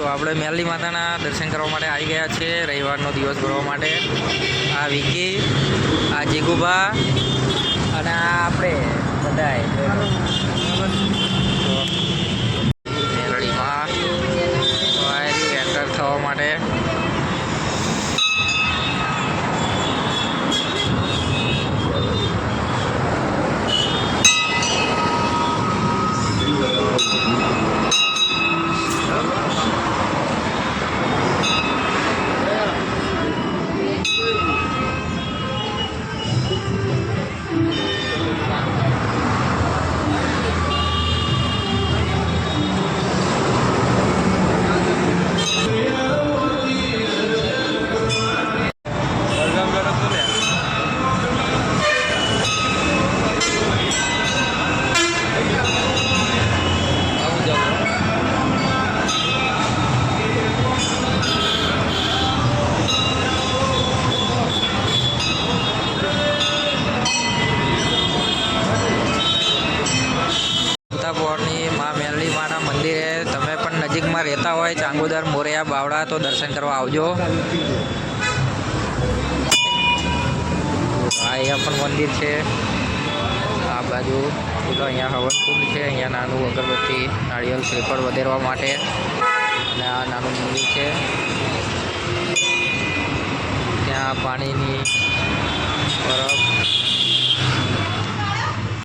આપણે મેલડી માતાના દર્શન કરવા માટે આવી ગયા છે રવિવારનો દિવસ ભરવા માટે। આ વિકી, આ જીગુભા અને આ આપણે બધાય મેલડીમાં એન્ટર થવા માટે। પોરની માં મેલડી માના મંદિરે તમે પણ નજીકમાં રહેતા હોય ચાંગોદર મોરિયા બાવળા તો દર્શન કરવા આવજો। અહીંયા પણ મંદિર છે, આ બાજુ તો અહીંયા હવનકુંડ છે, અહીંયા નાનું અગરબત્તી નાળિયેર શ્રીફળ વધેરવા માટે અને આ નાનું મંદિર છે। ત્યાં પાણીની બરફ